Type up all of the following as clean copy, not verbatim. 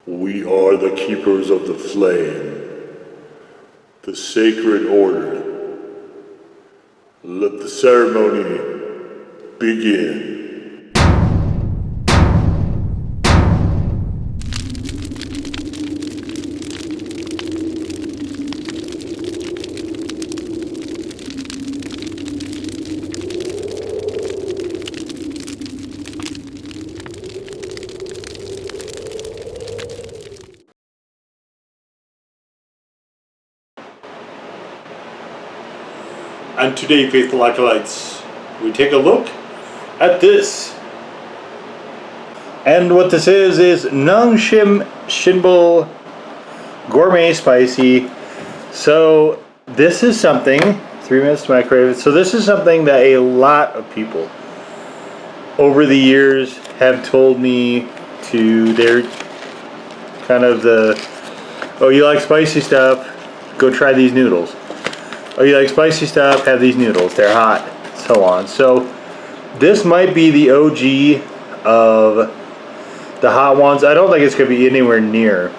We are the keepers of the flame, the sacred order. Let the ceremony begin. And today, faithful acolytes, we take a look at this. And what this is Nongshim Shinbul Gourmet Spicy. So this is something, 3 minutes to microwave. So this is something that a lot of people over the years have told me to, they're kind of the, oh, you like spicy stuff, go try these noodles. Oh, you like spicy stuff, have these noodles, they're hot, so on. So this might be the OG of the hot ones. I don't think it's going to be anywhere near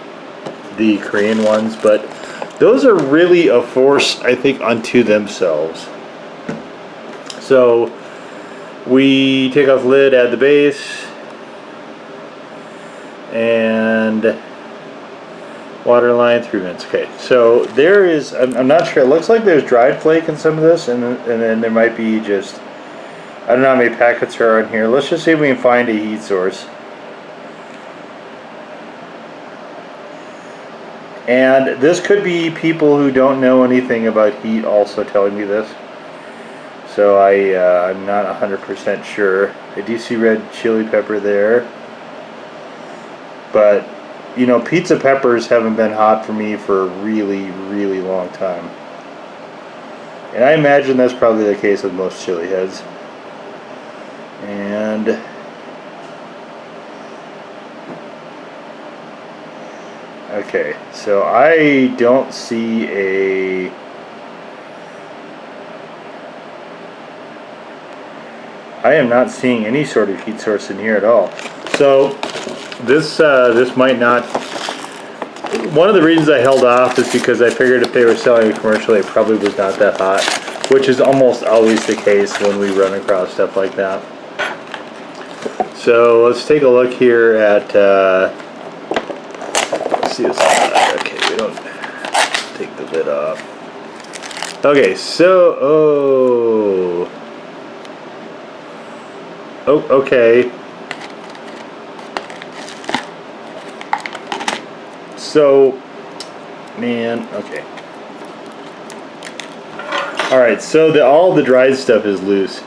the Korean ones, but those are really a force, I think, unto themselves. So we take off the lid, add the base, and water line, 3 minutes. Okay, so there is, I'm not sure, it looks like there's dried flake in some of this, and then there might be just, I don't know how many packets are on here. Let's just see if we can find a heat source. And this could be people who don't know anything about heat also telling me this. So I'm not 100% sure. I do see red chili pepper there. But you know, pizza peppers haven't been hot for me for a really, really long time. And I imagine that's probably the case with most chili heads. And okay, so I don't see I am not seeing any sort of heat source in here at all. So this might not. One of the reasons I held off is because I figured if they were selling it commercially, it probably was not that hot, which is almost always the case when we run across stuff like that. So let's take a look here at. Let's see what's on that. Okay, we don't take the lid off. Okay, so okay. So, man, okay. Alright, so all the dried stuff is loose,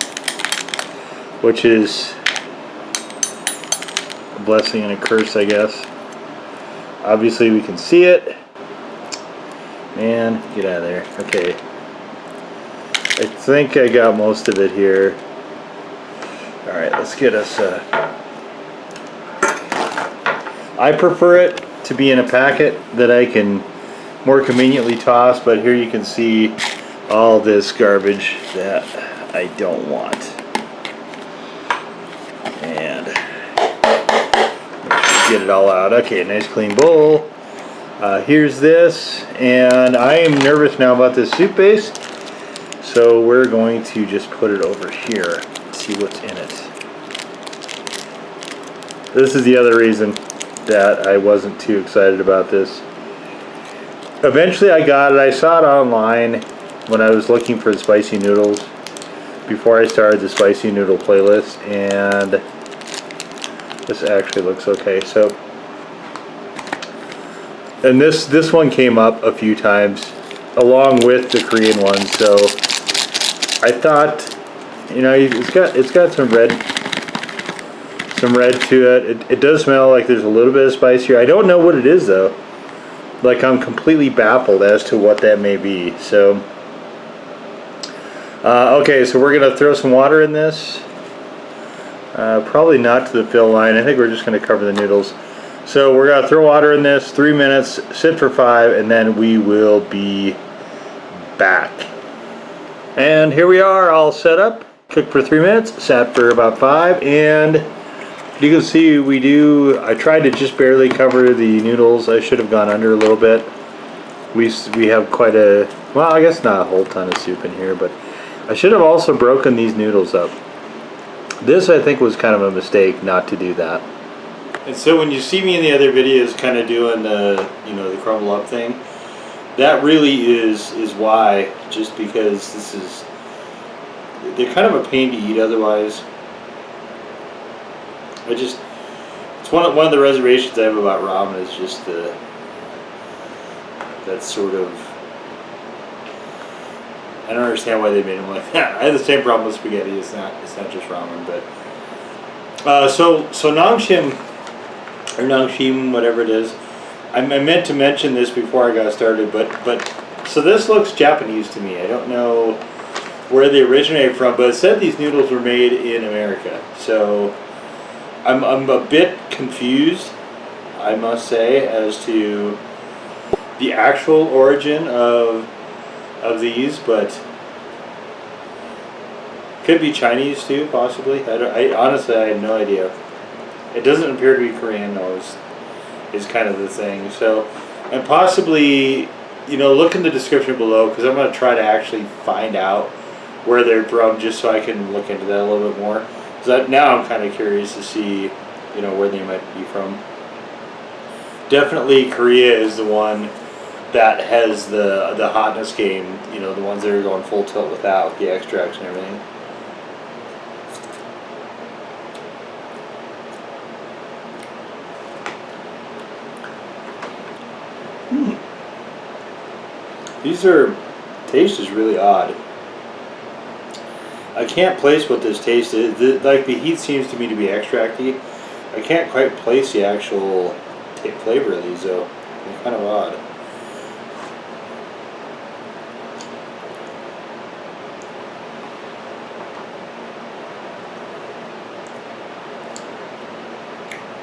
which is a blessing and a curse, I guess. Obviously, we can see it. Man, get out of there. Okay. I think I got most of it here. Alright, let's get us I prefer it to be in a packet that I can more conveniently toss, but here you can see all this garbage that I don't want. And get it all out. Okay, nice clean bowl. Here's this, and I am nervous now about this soup base, so we're going to just put it over here, see what's in it. This is the other reason that I wasn't too excited about this. Eventually I got it. I saw it online when I was looking for the spicy noodles before I started the spicy noodle playlist, and this actually looks okay. So, and this one came up a few times along with the Korean one, so I thought, you know, it's got some red to it. It does smell like there's a little bit of spice here. I don't know what it is though. Like, I'm completely baffled as to what that may be. So okay, so we're gonna throw some water in this. Probably not to the fill line. I think we're just gonna cover the noodles. So we're gonna throw water in this, 3 minutes, sit for 5, and then we will be back. And here we are, all set up. Cooked for 3 minutes, sat for about 5, and You can see I tried to just barely cover the noodles. I should have gone under a little bit. We have quite well, I guess not a whole ton of soup in here, but I should have also broken these noodles up. This, I think, was kind of a mistake not to do that. And so when you see me in the other videos kind of doing the, the crumble up thing, that really is why, just because they're kind of a pain to eat otherwise. It's one of the reservations I have about ramen is just that sort of, I don't understand why they made them like that. I have the same problem with spaghetti. It's not just ramen, but so Nongshim or Nongshim, whatever it is. I meant to mention this before I got started, but so this looks Japanese to me. I don't know where they originated from, but it said these noodles were made in America. So I'm a bit confused, I must say, as to the actual origin of these, but could be Chinese too, possibly. I honestly, I have no idea. It doesn't appear to be Korean though. Is kind of the thing. So, and possibly, look in the description below, because I'm going to try to actually find out where they're from, just so I can look into that a little bit more. Because now I'm kind of curious to see, where they might be from. Definitely Korea is the one that has the hotness game, the ones that are going full tilt without the extracts and everything. Taste is really odd. I can't place what this taste is. Like, the heat seems to me to be extracty. I can't quite place the actual flavor of these though. They're kind of odd.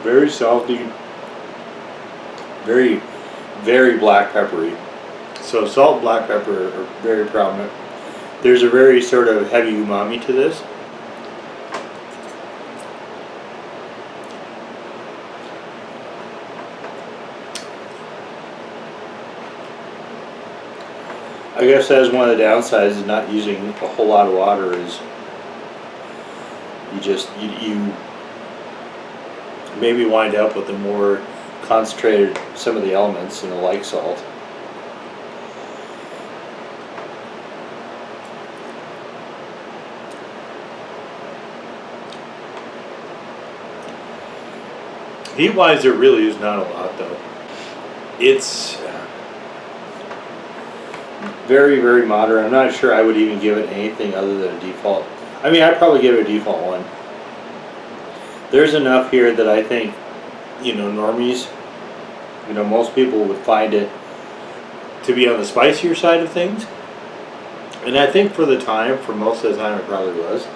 Very salty. Very, very black peppery. So salt and black pepper are very prominent. There's a very sort of heavy umami to this. I guess that is one of the downsides of not using a whole lot of water is you maybe wind up with a more concentrated some of the elements, like salt. Heat-wise, there really is not a lot, though. It's very, very moderate. I'm not sure I would even give it anything other than a default. I mean, I'd probably give it a default 1. There's enough here that I think, normies, most people would find it to be on the spicier side of things. And I think for most of the time, it probably was.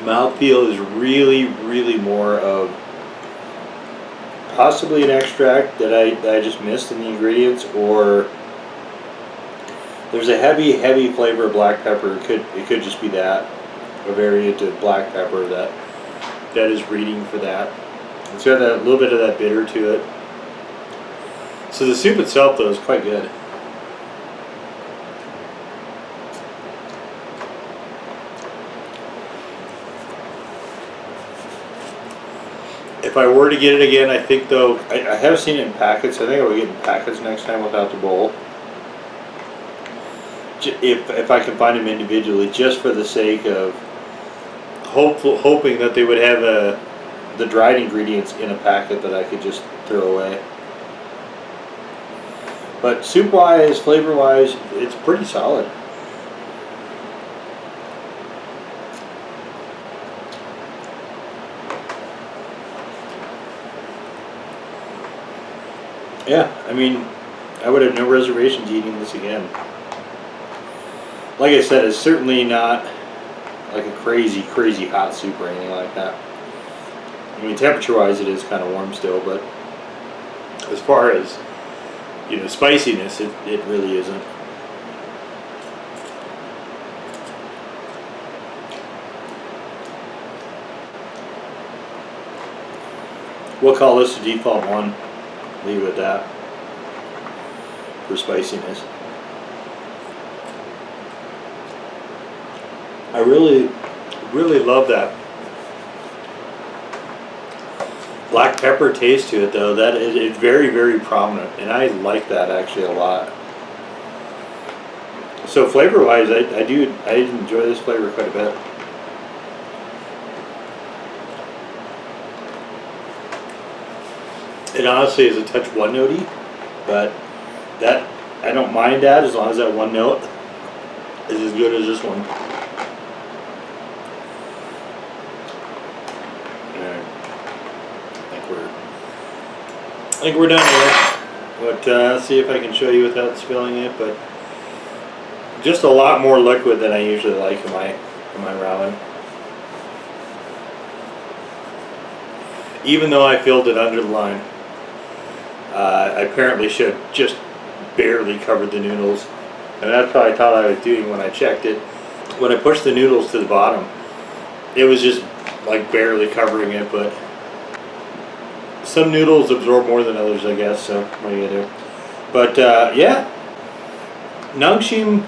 Mouthfeel is really, really more of possibly an extract that I just missed in the ingredients, or there's a heavy flavor of black pepper. It could just be that, a variant of black pepper that is reading for that. It's got a little bit of that bitter to it. So the soup itself, though, is quite good. If I were to get it again, I think, though, I have seen it in packets. I think I would get it in packets next time without the bowl. If I can find them individually, just for the sake of hoping that they would have the dried ingredients in a packet that I could just throw away. But soup-wise, flavor-wise, it's pretty solid. Yeah, I mean, I would have no reservations eating this again. Like I said, it's certainly not like a crazy hot soup or anything like that. I mean, temperature-wise, it is kind of warm still, but as far as, spiciness, it really isn't. We'll call this the default one. Leave it at that for spiciness. I really love that black pepper taste to it, though. That it's very prominent, and I like that actually a lot. So flavor-wise, I enjoy this flavor quite a bit. It honestly is a touch one-notey, but that I don't mind that as long as that one note is as good as this one. I think we're done here, but let's see if I can show you without spilling it. But just a lot more liquid than I usually like in my ramen. Even though I filled it under the line, I apparently should have just barely covered the noodles, and that's what I thought I was doing when I checked it. When I pushed the noodles to the bottom, it was just like barely covering it, but some noodles absorb more than others, I guess, so what are you gonna do? But yeah, Nongshim,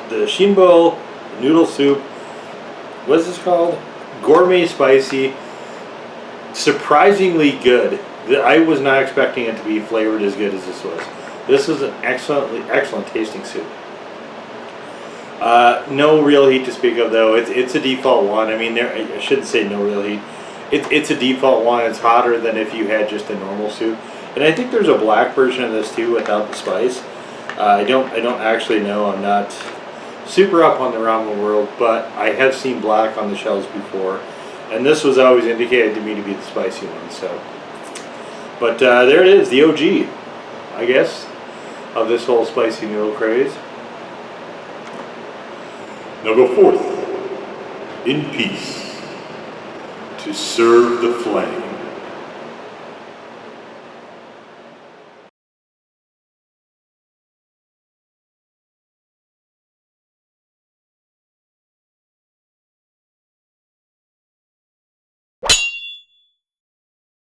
the Shinbo noodle soup, what's this called? Gourmet spicy, surprisingly good. I was not expecting it to be flavored as good as this was. This is an excellent tasting soup. No real heat to speak of, though. It's a default one. I mean, I shouldn't say no real heat. It's a default one. It's hotter than if you had just a normal soup. And I think there's a black version of this too without the spice. I don't actually know. I'm not super up on the ramen world, but I have seen black on the shelves before, and this was always indicated to me to be the spicy one. So, but there it is, the OG, I guess, of this whole spicy noodle craze. Now go forth in peace to serve the flame.